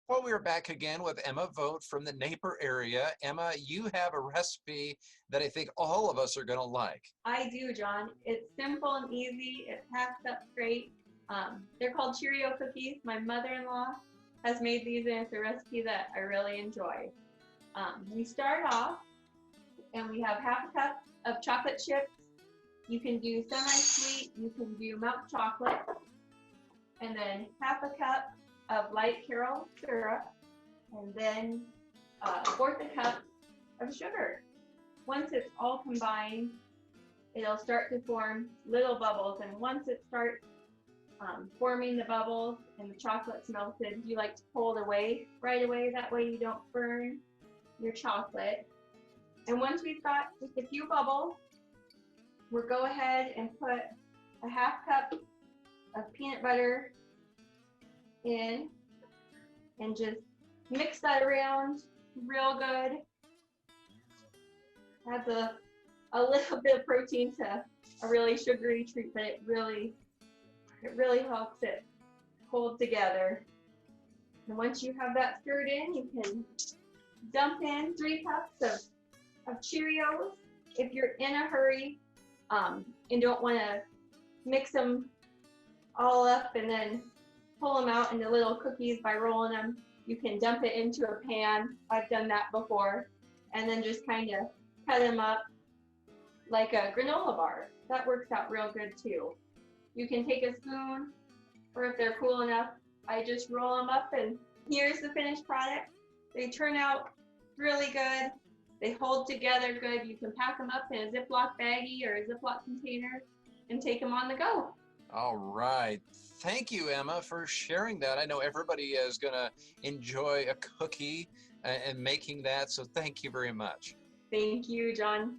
Well, we are back again with Emma Vogt from the Napier area. Emma, you have a recipe that I think all of us are going to like. I do, John. It's simple and easy. It packs up great. They're called Cheerio Cookies. My mother-in-law has made these, and it's a recipe that I really enjoy. We start off, and we have half a cup of chocolate chips. You can do semi-sweet, you can do milk chocolate, and then half a cup of light caramel syrup, and then a fourth a cup of sugar. Once it's all combined, it'll start to form little bubbles, and once it starts forming the bubbles and the chocolate's melted, you like to pull it away right away. That way you don't burn your chocolate. And once we've got just a few bubbles, we'll go ahead and put a half cup of peanut butter in and just mix that around real good. Adds a little bit of protein to a really sugary treat, but it really helps it hold together. And once you have that stirred in, you can dump in 3 cups of Cheerios. If you're in a hurry and don't want to mix them all up and then pull them out into little cookies by rolling them, you can dump it into a pan. I've done that before. And then just kind of cut them up like a granola bar. That works out real good too. You can take a spoon, or if they're cool enough, I just roll them up, and here's the finished product. They turn out really good. They hold together good. You can pack them up in a Ziploc baggie or a Ziploc container and take them on the go. All right. Thank you, Emma, for sharing that. I know everybody is going to enjoy a cookie and making that, so thank you very much. Thank you, John.